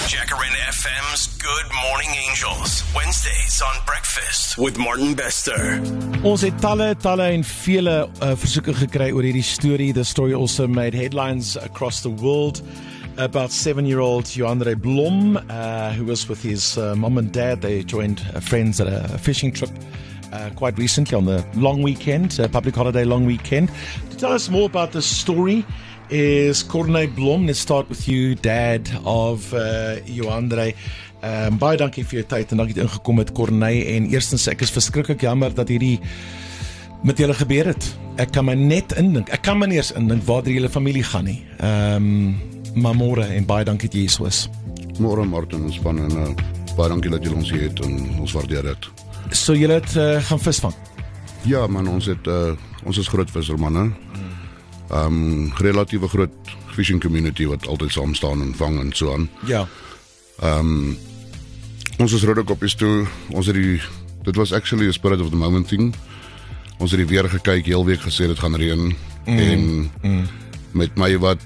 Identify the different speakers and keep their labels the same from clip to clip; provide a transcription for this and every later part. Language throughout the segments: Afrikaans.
Speaker 1: Jacaranda FM's Good Morning Angels. Wednesdays on Breakfast with Martin Bester.
Speaker 2: Ons het talle en vele versoeke gekry oor hierdie storie. The story also made headlines across the world about 7-year-old Joandre Blom, who was with his mom and dad. They joined friends at a fishing trip quite recently on the long weekend, public holiday long weekend. To tell us more about the story is Corné Blom. Let's start with you, dad of Joandre. Baie dankie vir jou tyd en dankie dat jy ingekom het, Corné. En eerstens, ek is verskriklik jammer dat hierdie met julle gebeur het. Ek kan my net indink, ek kan my nie eens indink waar die hele familie gaan nie. Maar môre en baie dankie dat jy hier is.
Speaker 3: Môre Martin, ons span en baie dankie dat julle ons hier het en ons waardeer dit.
Speaker 2: So julle het gaan visvang?
Speaker 3: Ja man, ons is groot vissermanne. Relatieve groot fishing community wat altyd saam staan en vang en so aan.
Speaker 2: Ja.
Speaker 3: Ons is rode koppies toe. Dit was actually a spirit of the moment thing. Ons het die weer gekyk, heel week gesê dit gaan reën. En met my wat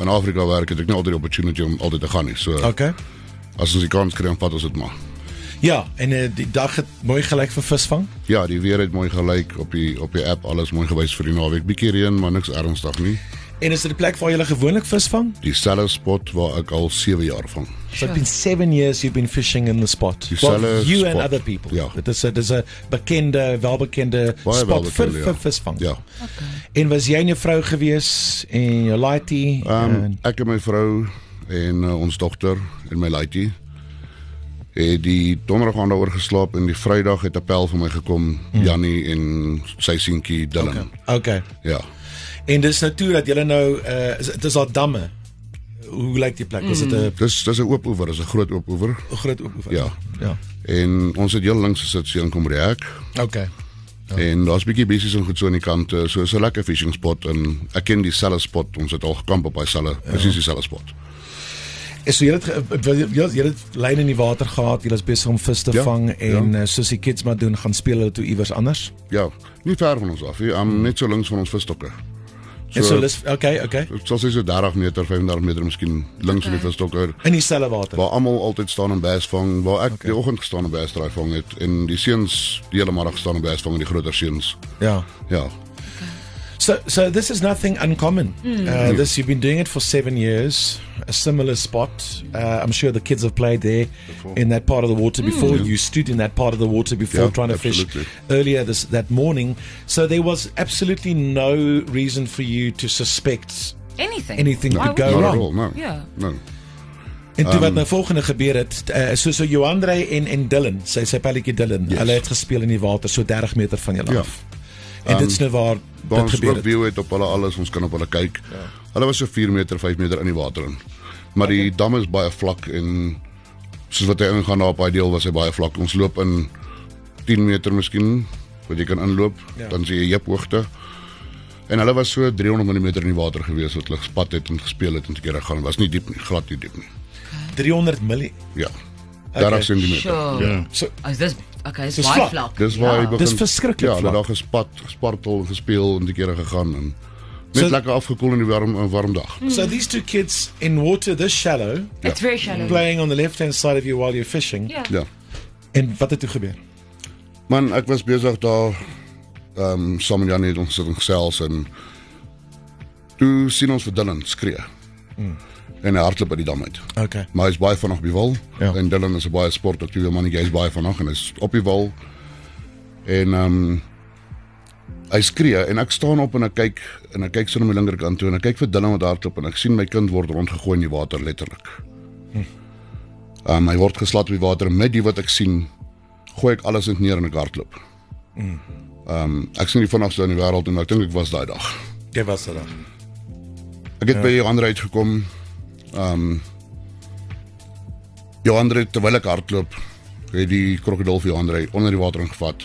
Speaker 3: in Afrika werk, het ek nie altyd die opportunity om altyd te gaan nie. So, as ons die kans kry, dan vat ons dit maar.
Speaker 2: Ja, en die dag het mooi gelyk vir visvang?
Speaker 3: Ja, die weer het mooi gelyk op die app, alles mooi gewys vir die naweek. Bietjie reën, maar niks ernstig nie.
Speaker 2: En is dit die plek waar jy gewoonlik visvang?
Speaker 3: Dieselfde spot waar ek al 7 jaar vang.
Speaker 2: So it's been 7 years you've been fishing in the spot.
Speaker 3: Dieselfde
Speaker 2: you
Speaker 3: spot.
Speaker 2: And other people.
Speaker 3: Ja.
Speaker 2: Dit is 'n welbekende spot vir visvang.
Speaker 3: Ja.
Speaker 2: En was jy en jou vrou gewees en jou laaitie?
Speaker 3: Ek en my vrou en ons dogter en my laaitie. Die donderdag aand daaroor geslaap en die Vrydag het 'n pel vir my gekom, Jannie en sy seentjie Dylan.
Speaker 2: Okay.
Speaker 3: Ja.
Speaker 2: En dis nou toe dat julle nou dit is al damme. Hoe lyk die plek? Is dit 'n
Speaker 3: Dis 'n oop oewer, dis 'n groot oop oewer.
Speaker 2: 'n groot oop oewer?
Speaker 3: Ja. En ons het heel links gesit so in kom by die hek.
Speaker 2: Okay.
Speaker 3: Ja. En daar's bietjie bessies en goed so aan die kant, so is 'n lekker fishing spot en ek ken dieselfde spot, ons het al gekamp op presies dieselfde spot.
Speaker 2: So jy het lyn in die water gehad, jy was besig om vis te vang en soos die kids maar doen, gaan speel hulle toe iewers anders?
Speaker 3: Ja, nie ver van ons af, net so links van ons visstokke.
Speaker 2: Okay.
Speaker 3: Ek sal sê so 30 meter, 35 meter miskien links van die visstokke.
Speaker 2: In dieselfde water? Waar
Speaker 3: almal altyd staan en bass vang, waar ek die oggend gestaan en bass draai vang het en die seuns die hele middag staan en bass vang en die groter seuns.
Speaker 2: Ja. So this is nothing uncommon. You've been doing it for 7 years, a similar spot. I'm sure the kids have played there in that part of the water before. You stood in that part of the water before trying to fish earlier that morning. So there was absolutely no reason for you to suspect anything could go wrong.
Speaker 3: No.
Speaker 2: En toe wat nou volgende gebeur het, so Joandre en Dylan, sy pelletjie Dylan, hulle het gespeel in die water so 30 meter van julle af. En dit is nou waar dit gebeur het.
Speaker 3: View het op hulle alles, ons kan op hulle kyk. Hulle was so 4 meter, 5 meter in die water in. Maar die dam is baie vlak en soos wat hy ingaan daar op daai deel was hy baie vlak. Ons loop in 10 meter miskien, wat jy kan inloop, dan sien jy heuphoogte. En hulle was so 300 mm in die water gewees wat hulle gespat het en gespeel het en 'n keer gegaan. Was nie diep nie, glad nie diep nie.
Speaker 2: 300 mm?
Speaker 3: Ja. 30 cm.
Speaker 4: Ja.
Speaker 2: So
Speaker 4: is baie vlak.
Speaker 3: Dis waar hy begin.
Speaker 2: Dis verskriklik vlak.
Speaker 3: Ja, hulle daar gespartel, gespeel en 'n keer gegaan en net lekker afgekoel in die warm dag.
Speaker 2: So these two kids in water this shallow,
Speaker 4: it's very shallow,
Speaker 2: playing on the left-hand side of you while you're fishing.
Speaker 3: Ja.
Speaker 2: En wat het toe gebeur?
Speaker 3: Man, ek was besig daar saam met Jannie het ons sit en gesels en toe sien ons vir Dylan skree. En hy hardloop by die dam uit.
Speaker 2: Okay.
Speaker 3: Maar hy is baie vinnig op die wal.
Speaker 2: Ja.
Speaker 3: En Dylan is 'n baie sportaktiewe mannetjie, hy is baie vinnig en hy is op die wal. En hy skree en ek staan op en ek kyk so na my linkerkant toe en ek kyk vir Dylan wat hardloop en ek sien my kind word rondgegooi in die water letterlik. Hy word geslat op die water en met die wat ek sien, gooi ek alles net neer en ek hardloop. Ek sien die vinnigste in die wêreld en ek dink ek was daai dag.
Speaker 2: Jy was daai dag.
Speaker 3: Ek het by Joandre uitgekom. Joandre, terwyl ek hardloop, het die krokodil vir Joandre onder die water ingevat.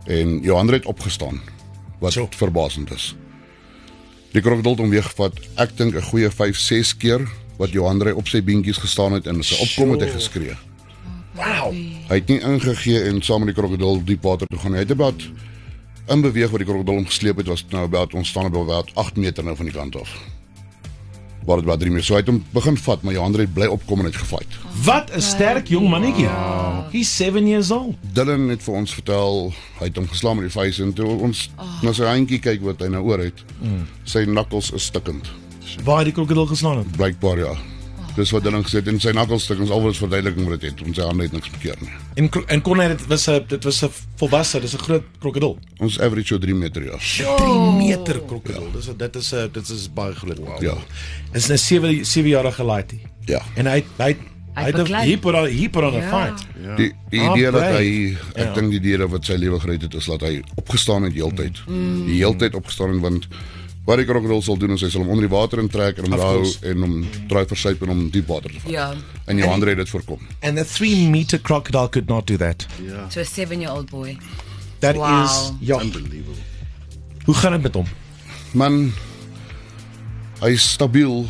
Speaker 3: En Joandre het opgestaan, wat verbasend is. Die krokodil het hom weeggevat, ek dink 'n goeie 5-6 keer, wat Joandre op sy beentjies gestaan het en sy opkom het hy geskree.
Speaker 2: Wow.
Speaker 3: Hy het nie ingegee en saam met die krokodil diep water toe gaan. Hy het about in beweeg wat die krokodil hom gesleep het, was nou about, ons staan op about 8 meter nou van die kant af. waar dit wat 3 meter. So hy het hom begin vat, maar Johan het bly opkom en het gefight.
Speaker 2: Wat 'n sterk jong mannetjie. He's 7 years old.
Speaker 3: Dylan het vir ons vertel, hy het hom geslaan met die vuis en toe ons na sy handjie kyk wat hy nou oor het. Sy knuckles is stikkend.
Speaker 2: Waar die krokodil geslaan het.
Speaker 3: Blykbaar ja. Dis wat Dylan gesê het en sy knuckles stikkend, alweer verduideliking wat dit het, want sy hande het niks bekeer nie.
Speaker 2: En kon hy dit was 'n volwasse, dis 'n groot krokodil.
Speaker 3: Ons average so 3 meter ja.
Speaker 2: 3 meter krokodil. Dit is baie groot.
Speaker 3: Ja.
Speaker 2: Is 'n 7-jarige laaitie.
Speaker 3: Ja.
Speaker 2: En hy put on a fight.
Speaker 3: Die idee dat
Speaker 2: brave.
Speaker 3: hy, ek dink die idee wat sy lewe gered het is dat hy opgestaan het heeltyd. Die heeltyd opgestaan het, want wat die krokodil sal doen is hy sal hom onder die water intrek en hom hou en hom draai versuip en hom diep water te vat.
Speaker 4: Ja.
Speaker 3: En Johan het dit voorkom.
Speaker 2: And a 3-meter crocodile could not do that.
Speaker 4: To a 7-year-old boy.
Speaker 2: That
Speaker 4: Wow.
Speaker 2: is unbelievable. Hoe gaan dit met hom?
Speaker 3: Man, hy is stabiel.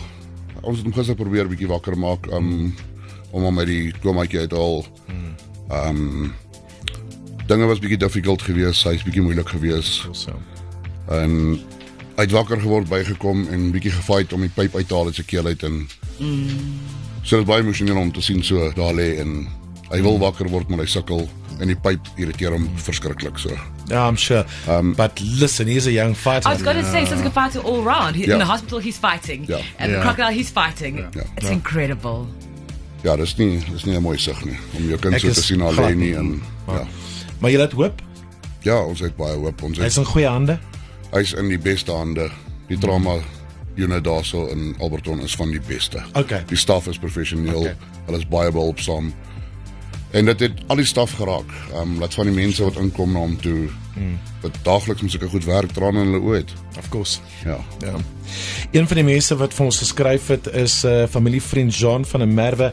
Speaker 3: Ons het hom gister probeer 'n bietjie wakker maak om hom uit die komaatjie uit te haal. Dinge was bietjie difficult geweest, hy's bietjie moeilik geweest. En hy het wakker geword, bygekom en bietjie gefight om die pyp uit te haal uit sy keel uit en so dit is baie emosioneel om te sien so daar lê en hy wil wakker word maar hy sukkel en die pyp irriteer hom verskriklik so.
Speaker 2: Yeah, I'm sure. But listen, he's a young fighter.
Speaker 4: I was going to say, he's like a fighter all round. In
Speaker 3: Yeah.
Speaker 4: the hospital, he's fighting.
Speaker 3: Yeah.
Speaker 4: And the crocodile, he's fighting.
Speaker 3: Yeah.
Speaker 4: It's incredible.
Speaker 3: Ja, dis nie 'n mooi sig nie om jou kind
Speaker 2: Ek
Speaker 3: so te
Speaker 2: is
Speaker 3: sien
Speaker 2: glad
Speaker 3: alleen nie
Speaker 2: met
Speaker 3: en ja.
Speaker 2: Maar jy het hoop.
Speaker 3: Ja, ons het baie hoop. Ons
Speaker 2: Hy's
Speaker 3: het,
Speaker 2: in goeie hande.
Speaker 3: hy's in die beste hande. Die trauma unit daarso in Alberton is van die beste.
Speaker 2: Okay.
Speaker 3: Die staf is professioneel.
Speaker 2: Okay.
Speaker 3: Hulle is baie behulpsaam. En dit het al die staf geraak. Laat van die mense wat inkom na hom toe wat daagliks met sulke goed werk, trane in hulle oë het.
Speaker 2: Of course.
Speaker 3: Ja.
Speaker 2: Ja. Een van die mense wat vir ons geskryf het is familievriend Jean van der Merwe.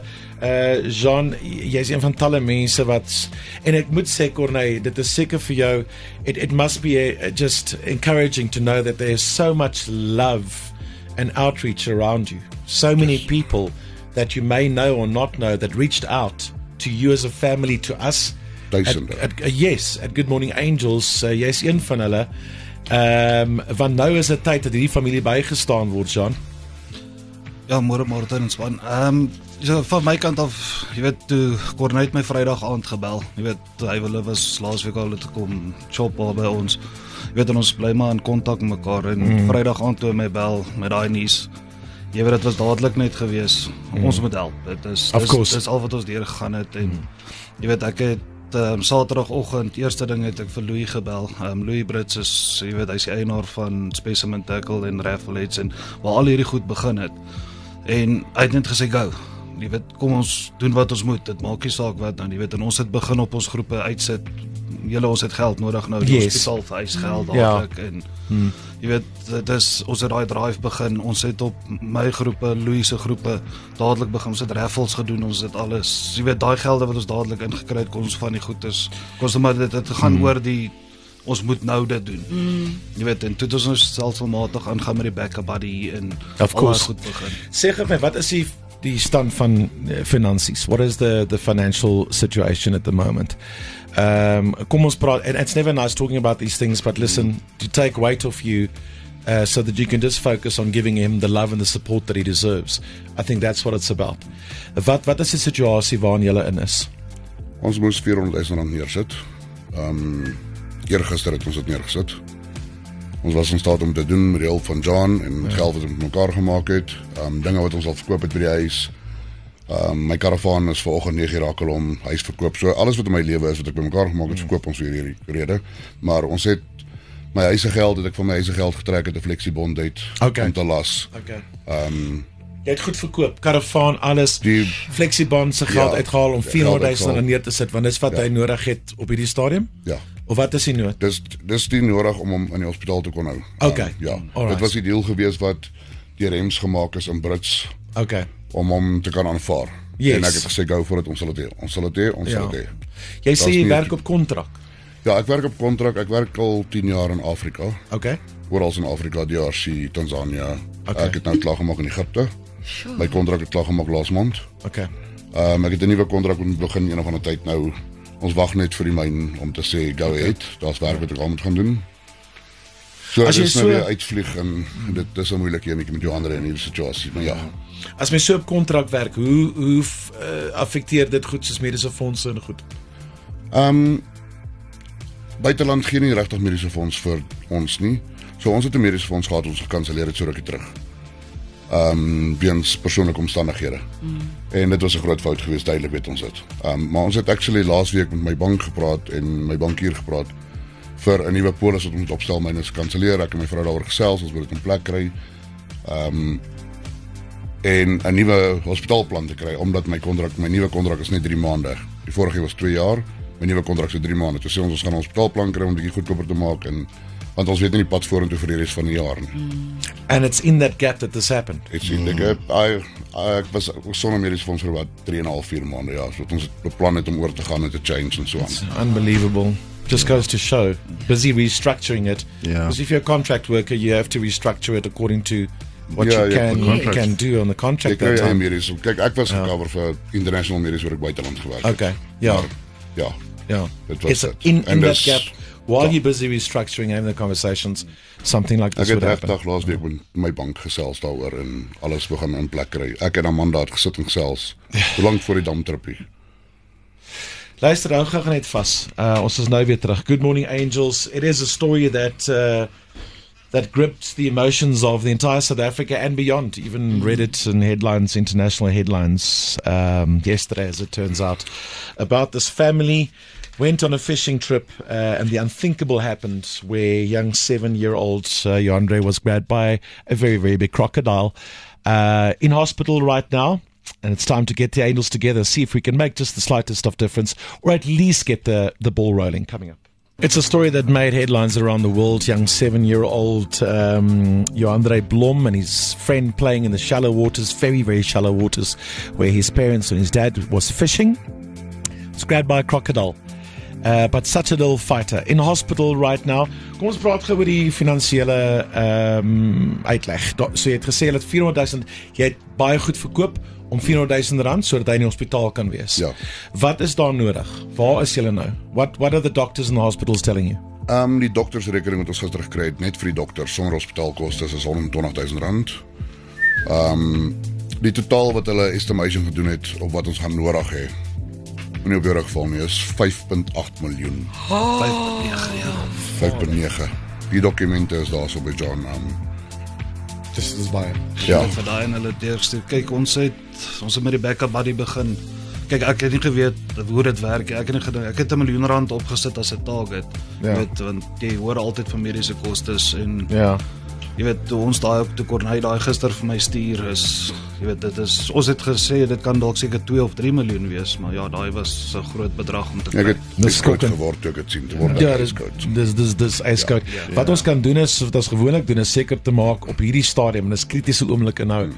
Speaker 2: Jean, jy's een van talle mense wat en ek moet sê Corneille, dit is seker vir jou it must be just encouraging to know that there's so much love and outreach around you. So many people that you may know or not know that reached out to you as a family, to us.
Speaker 3: Duisende.
Speaker 2: Yes, at Good Morning Angels, jy's een van hulle. Want nou is dit tyd dat hierdie familie bygestaan word, Jean.
Speaker 5: Ja, môre Martin en span. So van my kant af, jy weet, toe Corneille my Vrydag aand gebel. Jy weet, hy hulle was laasweek al te kom chop by ons. Jy weet, en ons bly maar in kontak met mekaar en Vrydag aand toe my bel met daai nuus. Jy weet, dit was dadelik net gewees. Ons moet help. Dit is al wat ons deur gegaan het en jy weet, ek het Saterdagoggend, eerste ding het ek vir Louis gebel. Louis Brits is, jy weet, hy's die eienaar van Specimen Tackle en Raffleheads en waar al hierdie goed begin het. En hy het net gesê, go. Jy weet, kom ons doen wat ons moet. Dit maak nie saak wat nou, jy weet, en ons het begin op ons groepe uitsit. Julle, ons het geld nodig nou, die hospitaal vereis geld dadelik en jy weet, dit is, ons het daai drive begin, ons het op my groepe, Louis se groepe dadelik begin, ons het raffles gedoen, ons het alles, jy weet, daai gelde wat ons dadelik ingekry het, kon ons van die goed is, maar dit gaan oor die, ons moet nou dit doen. Jy weet, en toe het ons stelselmatig aangaan met die backup buddy en al daai goed begin.
Speaker 2: Sê gou my, wat is die stand van finansies? What is the financial situation at the moment? Kom ons praat, and it's never nice talking about these things, but listen, to take weight off you so that you can just focus on giving him the love and the support that he deserves. I think that's what it's about. Wat is die situasie waarin julle in is?
Speaker 3: Ons moes R400,000 neersit. Eergister het ons dit neergesit. Ons was in staat om te doen met die hulp van John en geld wat ons met mekaar gemaak het. Dinge wat ons al verkoop het by die huis. My karavaan is vanoggend 9 rakel om huis verkoop. So alles wat in my lewe is wat ek by mekaar gemaak het, verkoop ons weer hierdie rede. Maar ons het my huisgeld het ek van my huisgeld getrek het 'n fleksiebond uit om te las.
Speaker 2: Okay. Jy het goed verkoop, karavaan, alles,
Speaker 3: die
Speaker 2: fleksiebond se geld uitgehaal om R400,000 neer te sit, want dis wat hy nodig het op hierdie stadium?
Speaker 3: Ja.
Speaker 2: Of wat is die nood?
Speaker 3: Dis die nodig om hom in die hospitaal te kon hou.
Speaker 2: Okay.
Speaker 3: Ja. Dit was die deal gewees wat deur Rems gemaak is in Brits.
Speaker 2: Okay.
Speaker 3: Om hom te kan aanvaar.
Speaker 2: Yes.
Speaker 3: En ek het gesê go for it, ons sal dit hê. Ons sal dit hê.
Speaker 2: Jy sê jy werk op kontrak.
Speaker 3: Ja, ek werk op kontrak. Ek werk al 10 jaar in Afrika.
Speaker 2: Okay.
Speaker 3: Oral in Afrika, DRC, Tanzania.
Speaker 2: Okay.
Speaker 3: Ek het nou klaar gemaak in Egipte. My kontrak het klaar gemaak laas maand.
Speaker 2: Okay.
Speaker 3: Ek het 'n nuwe kontrak moet begin een of ander tyd nou. Ons wag net vir die myn om te sê go ahead. Daar's werk wat ek al moet gaan doen. So
Speaker 2: As jy
Speaker 3: dis nou
Speaker 2: so-
Speaker 3: weer uitvlieg en dit is 'n moeilike enetjie met Johan in hierdie situasie, maar ja.
Speaker 2: As mens so op kontrak werk, hoe affekteer dit goed soos mediese fondse en goed?
Speaker 3: Buiteland gee nie regtig mediese fonds vir ons nie. So ons het 'n mediese fonds gehad, ons gekanselleer het so rukkie terug. Weens persoonlike omstandighede. En dit was 'n groot fout geweest, duidelik weet ons dit. Maar ons het actually laasweek met my bank gepraat en my bankier gepraat vir 'n nuwe polis wat ons moet opstel, myne is gekanselleer, ek en my vrou daaroor gesels, ons wil dit in plek kry. En 'n nuwe hospitaalplan te kry, omdat my nuwe kontrak is net 3 maande. Die vorige was 2 jaar, my nuwe kontrak is 3 maande. Toe sê ons gaan 'n hospitaalplan kry om 'n bietjie goedkoper te maak en want ons weet nie die pad vorentoe vir die res van die jaar nie.
Speaker 2: And it's in that gap that this happened.
Speaker 3: Ek was sonder mediese fonds vir wat 3,5-4 maande, ja. So ons het beplan het om oor te gaan en te change en so aan.
Speaker 2: Unbelievable. Just goes to show. Busy restructuring it.
Speaker 3: Yeah.
Speaker 2: Because if you're a contract worker, you have to restructure it according to what
Speaker 3: Ja,
Speaker 2: you
Speaker 3: ja,
Speaker 2: can,
Speaker 3: the
Speaker 2: you
Speaker 3: contract.
Speaker 2: can do on the contract.
Speaker 3: Ek kry
Speaker 2: that
Speaker 3: eie
Speaker 2: time.
Speaker 3: mediese. Kyk, ek was gecover vir international mediese waar ek buiteland gewerk het.
Speaker 2: Okay, ja.
Speaker 3: Maar, ja.
Speaker 2: Yeah.
Speaker 3: Dit was
Speaker 2: It's
Speaker 3: dit.
Speaker 2: in
Speaker 3: En
Speaker 2: that
Speaker 3: dis-
Speaker 2: gap, while
Speaker 3: ja.
Speaker 2: you're busy restructuring having the conversations, something like
Speaker 3: Ek
Speaker 2: this
Speaker 3: het
Speaker 2: would happen.
Speaker 3: regtig laasweek met my bank gesels daaroor en alles begin in plek kry. Ek en Amanda het gesit en gesels. Hoe lank voor die damtrippie?
Speaker 2: Luister, hou gou net vas. Ons is nou weer terug. Good morning, Angels. It is a story that gripped the emotions of the entire South Africa and beyond. Even read it in headlines, international headlines, yesterday, as it turns out, about this family. Went on a fishing trip, and the unthinkable happened, where young 7-year-old Joandre was grabbed by a very, very big crocodile. In hospital right now. And it's time to get the Angels together, see if we can make just the slightest of difference, or at least get the ball rolling. Coming up. It's a story that made headlines around the world. Young 7-year-old Joandre Blom and his friend playing in the shallow waters, very, very shallow waters, where his parents and his dad was fishing. Was grabbed by a crocodile. But such a little fighter. In hospital right now. Kom ons praat gou oor die finansiële uitleg. So jy het gesê dat 400,000, jy het baie goed verkoop om 400,000 rand sodat hy in die hospitaal kan wees.
Speaker 3: Ja.
Speaker 2: Wat is daar nodig? Waar is julle nou? What are the doctors in the hospitals telling you?
Speaker 3: Die doktersrekening wat ons gister gekry het, net vir die dokter sonder hospitaalkoste is 120,000 rand. Die totaal wat hulle estimation gedoen het op wat ons gaan nodig hê, nie op die rugval nie, is 5.8 miljoen. 5.9. Die dokumente is daar so by John.
Speaker 2: Dis baie.
Speaker 3: Ja.
Speaker 5: Vir daai en hulle deurstuur. Kyk, ons het met die backup buddy begin. Kyk, ek het nie geweet hoe dit werk nie. Ek het nie gedink ek het R1 miljoen opgesit as 'n target.
Speaker 2: Ja.
Speaker 5: Jy weet, want jy hoor altyd van mediese kostes en
Speaker 2: Ja.
Speaker 5: jy weet, toe ons daai op te Corneille daai gister vir my stuur is, jy weet, dit is ons het gesê dit kan dalk seker 2 of 3 miljoen wees, maar ja, daai was 'n groot bedrag om te
Speaker 3: Ek
Speaker 5: kry.
Speaker 3: het
Speaker 2: Dis
Speaker 3: skoot
Speaker 2: skokkend.
Speaker 3: geword toe ek het sien. Te word
Speaker 2: Ja,
Speaker 3: ijskoud.
Speaker 2: dis ijskoud. Wat ons kan doen is, wat ons gewoonlik doen, is seker te maak op hierdie stadium, en dis kritiese oomblikke nou,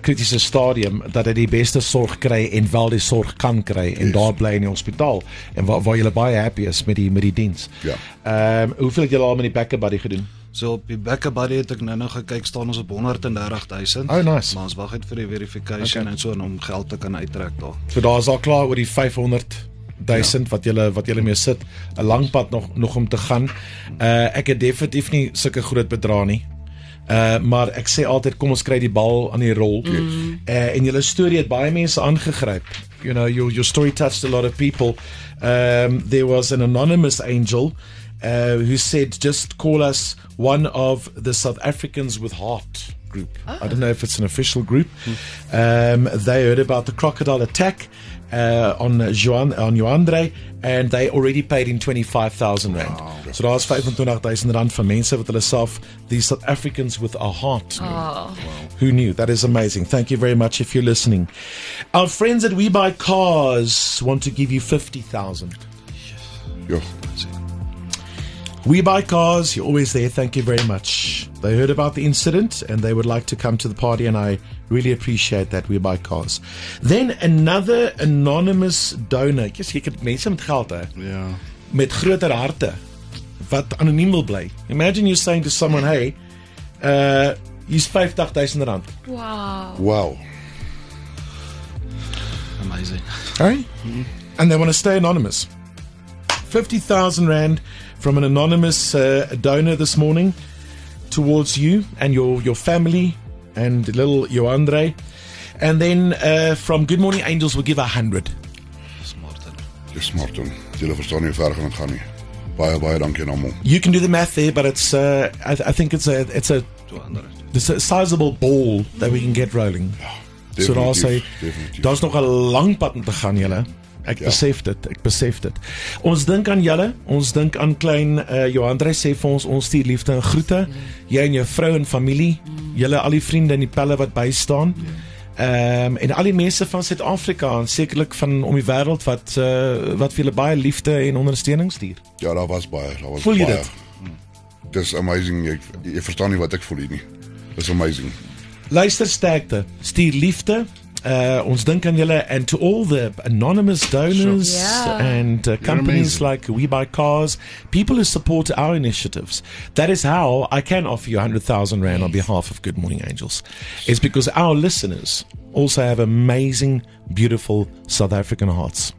Speaker 2: kritiese stadium, dat hy die beste sorg kry en wel die sorg kan kry en daar bly in die hospitaal en waar jy baie happy is met die diens.
Speaker 3: Ja.
Speaker 2: Hoeveel het julle al met die backup buddy gedoen?
Speaker 5: So op die backup buddy het ek nou gekyk, staan ons op 130,000.
Speaker 2: Oh, nice.
Speaker 5: Maar ons wag net vir die verification en so en om geld te kan uittrek daar.
Speaker 2: So daar is al klaar oor die 500,000 wat julle mee sit. 'n Lang pad nog om te gaan. Ek het definitief nie sulke groot bedrae nie. Maar ek sê altyd, kom ons kry die bal aan die rol. En julle storie het baie mense aangegryp. You know, your story touched a lot of people. There was an anonymous angel who said, just call us one of the South Africans with Heart group. I don't know if it's an official group. They heard about the crocodile attack on Joandre, and they already paid in 25,000 rand. So daar's 25,000 rand van mense wat hulle self the South Africans with a Heart. Who knew? That is amazing. Thank you very much if you're listening. Our friends at We Buy Cars want to give you 50,000.
Speaker 3: Ja.
Speaker 2: We Buy Cars, you're always there. Thank you very much. They heard about the incident and they would like to come to the party, and I really appreciate that. We Buy Cars. Then another anonymous donor. Jy het mense met geld, hè?
Speaker 3: Ja.
Speaker 2: Met groter harte wat anoniem wil bly. Imagine you saying to someone, hey, hier's 50,000 rand.
Speaker 3: Wow.
Speaker 5: Amazing.
Speaker 2: Hey? And they want to stay anonymous. 50,000 Rand from an anonymous donor this morning towards you and your family and little Joandre. And then from Good Morning Angels, we'll give 100.
Speaker 3: Dis smart om. Julle verstaan nie hoe ver gaan dit gaan nie. Baie dankie aan almal.
Speaker 2: You can do the math there, but it's I think it's a
Speaker 5: 200.
Speaker 2: There's a sizable ball that we can get rolling. So daar sê, daar's nog 'n lang pad om te gaan, julle. Ek besef dit. Ons dink aan julle, ons dink aan klein Joandre sê vir ons stuur liefde en groete. Jy en jou vrou en familie, julle al die vriende en die pelle wat bystaan. En al die mense van Suid-Afrika en sekerlik van om die wêreld wat vir julle baie liefde en ondersteuning stuur.
Speaker 3: Ja, daar was baie.
Speaker 2: Voel jy dit?
Speaker 3: Dis amazing. Jy verstaan nie wat ek voel hier nie. Dis amazing.
Speaker 2: Luister sterkte, stuur liefde. Ons dink aan julle and to all the anonymous donors and companies like We Buy Cars, people who support our initiatives. That is how I can offer you 100,000 Rand on behalf of Good Morning Angels. It's because our listeners also have amazing, beautiful South African hearts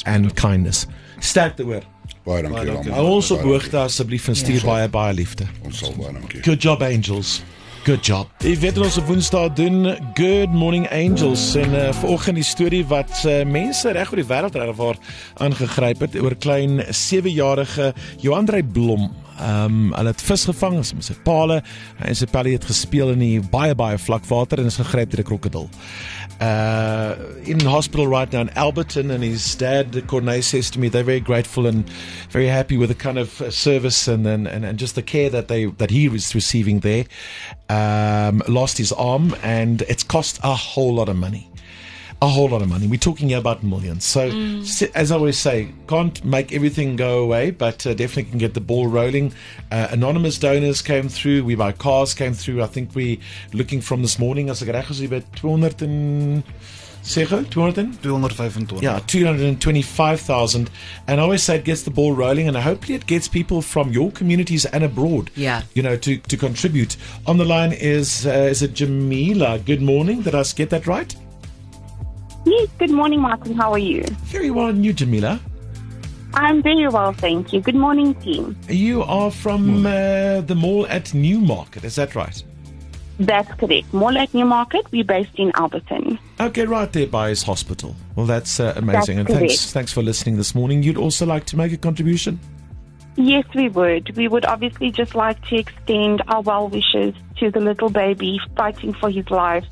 Speaker 2: and kindness. Sterk te hoor.
Speaker 3: Baie dankie almal.
Speaker 2: Hou ons op hoogte asseblief en stuur baie liefde.
Speaker 3: Ons sal baie dankie.
Speaker 2: Good job, Angels. Good job. Ek weet ons op Woensdae doen Good Morning Angels en vanoggend die storie wat mense reg oor die wêreld regwaar aangegryp het oor klein 7-jarige Joandre Blom. Hulle het vis gevang met sy paal en sy paal het gespeel in die baie vlak water en is gegryp deur 'n krokodil. In hospital right now in Alberton, and his dad, Cornay, says to me they're very grateful and very happy with the kind of service and just the care that he was receiving there. Lost his arm, and it's cost a whole lot of money. We're talking here about millions. So, as I always say, can't make everything go away, but definitely can get the ball rolling. Anonymous donors came through. We Buy Cars came through. I think we're looking from this morning, as ek reg is, by 200 and...
Speaker 5: 225.
Speaker 2: Yeah, 225,000. And I always say it gets the ball rolling, and hopefully it gets people from your communities and abroad, to contribute. On the line is it Jamila? Good morning. Did I get that right?
Speaker 6: Yes, good morning, Martin. How are you?
Speaker 2: Very well, and you, Jamila?
Speaker 6: I'm very well, thank you. Good morning, team.
Speaker 2: You are from the mall at Newmarket, is that right?
Speaker 6: That's correct. Mall at Newmarket. We're based in Alberton.
Speaker 2: Okay, right there by his hospital. Well, that's amazing.
Speaker 6: That's
Speaker 2: and
Speaker 6: correct.
Speaker 2: thanks for listening this morning. You'd also like to make a contribution?
Speaker 6: Yes, we would. We would obviously just like to extend our well wishes to the little baby fighting for his life.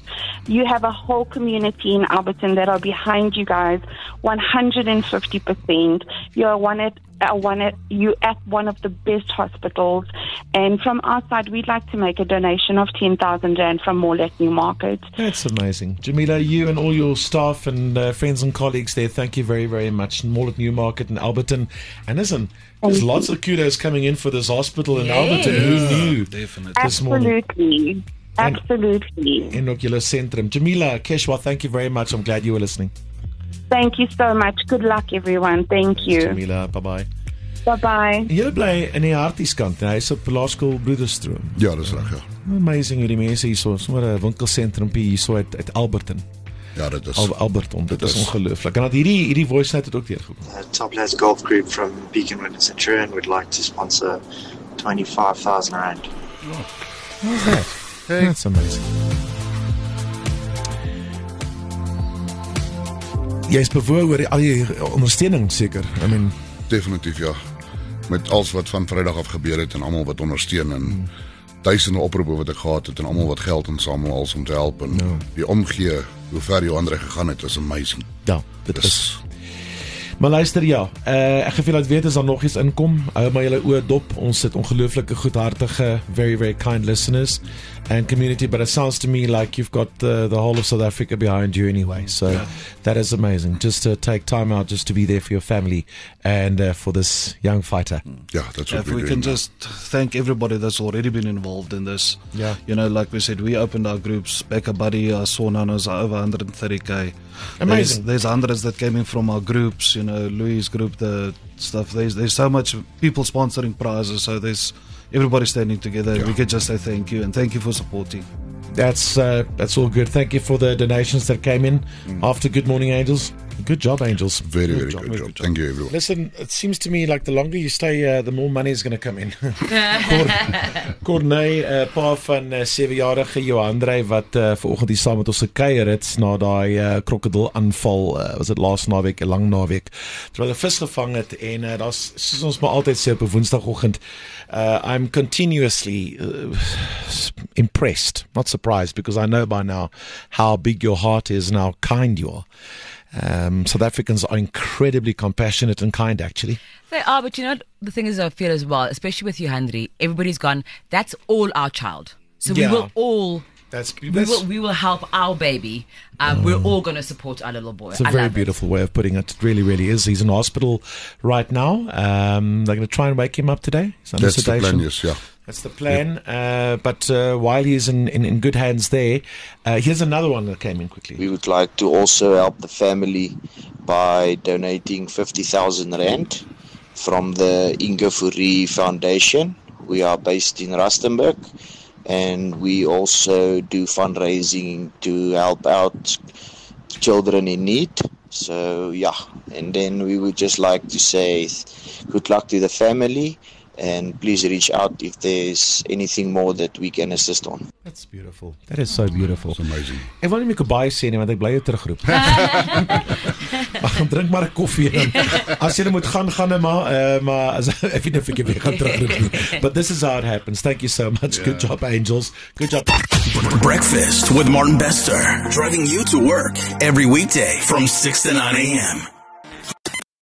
Speaker 6: You have a whole community in Alberton that are behind you guys, 150%. You at one of the best hospitals, and from our side, we'd like to make a donation of 10,000 Rand from Mall at Newmarket.
Speaker 2: That's amazing. Jamila, you and all your staff and friends and colleagues there, thank you very, very much. Mall at Newmarket and Alberton. And listen, there's lots of kudos coming in for this hospital in Alberton. Who knew?
Speaker 5: Definitely.
Speaker 2: This morning.
Speaker 6: Absolutely.
Speaker 2: In Oculus Centrum. Jamila, Keshwa, thank you very much. I'm glad you were listening.
Speaker 6: Thank you so much. Good luck, everyone. Thank you.
Speaker 2: Jamila, bye-bye.
Speaker 6: Bye-bye.
Speaker 2: Julle bly in die Hartieskant, hy is op Laerskool Broederstroom.
Speaker 3: Ja, dis reg, ja.
Speaker 2: Amazing hoe die mense hier so, sommer 'n winkelsentrumpie hier so uit Alberton.
Speaker 3: Ja, dit is.
Speaker 2: Alberton, dit is ongelooflik. En dat hierdie voice note het ook deurgekom.
Speaker 7: Top Lads Golf Group from Beacon Witness Centurion would like to sponsor 25,000 Rand.
Speaker 2: How's that? Hey. That's amazing. Jy is bewoog oor al die ondersteuning seker. I mean,
Speaker 3: Definitief, ja. Met alles wat van Vrydag af gebeur het en almal wat ondersteun en duisende oproepe wat ek gehad het en almal wat geld insamel als om te help en die omgee hoe ver Joandre gegaan het is amazing.
Speaker 2: Ja, dit is. Maar luister, ek gevoel dat weet as daar nog iets inkom, hou maar julle oë dop. Ons het ongelooflike goedhartige, very, very kind listeners and community, but it sounds to me like you've got the whole of South Africa behind you anyway, so that is amazing. Just to take time out just to be there for your family and for this young fighter.
Speaker 3: Yeah, that's what
Speaker 5: If we can just thank everybody that's already been involved in this.
Speaker 2: Yeah.
Speaker 5: You know, like we said, we opened our groups. Becca Buddy, our Sonanos are over 130K.
Speaker 2: Amazing.
Speaker 5: There's hundreds that came in from our groups, you know, Louis' group, the stuff. There's so much people sponsoring prizes, so there's everybody standing together.
Speaker 3: Yeah.
Speaker 5: We could just say thank you and thank you for supporting.
Speaker 2: That's all good. Thank you for the donations that came in after Good Morning Angels. Good job, Angels.
Speaker 3: Very good job. Thank you, everyone.
Speaker 2: Listen, it seems to me like the longer you stay, the more money is going to come in. Corné, pa van 7-jarige Johandre wat vanoggend hier saam met ons gekuier het na daai krokodil-aanval, was dit laas naweek, 'n lang naweek, terwyl hulle vis gevang het en daar's soos ons maar altyd sê op 'n Woensdagoggend, I'm continuously impressed, not surprised, because I know by now how big your heart is and how kind you are. South Africans are incredibly compassionate and kind, actually.
Speaker 4: They are, but you know, the thing is, I feel as well, especially with Johandre, everybody's gone, that's all our child. So we will all... We will help our baby. We're all going to support our little boy.
Speaker 2: It's a very beautiful way of putting it. It really, really is. He's in hospital right now. They're going to try and wake him up today.
Speaker 3: That's the plan, yes, yeah.
Speaker 2: That's the plan. Yep. But while he's in good hands there, here's another one that came in quickly.
Speaker 8: We would like to also help the family by donating 50,000 Rand from the Inge Fourie Foundation. We are based in Rustenburg. And we also do fundraising to help out children in need. So, yeah. And then we would just like to say good luck to the family. And please reach out if there's anything more that we can assist on.
Speaker 2: That's beautiful. That is so beautiful.
Speaker 3: It's amazing.
Speaker 2: Ek wil nie meer baie sê nie, want ek bly jou terugroep. Drink maar 'n koffie. As jy moet gaan maar if you don't forgive me, gaan terugroep nie. But this is how it happens. Thank you so much. Yeah. Good job, Angels. Good job.
Speaker 1: Breakfast with Martin Bester, driving you to work every weekday from 6 to 9 a.m.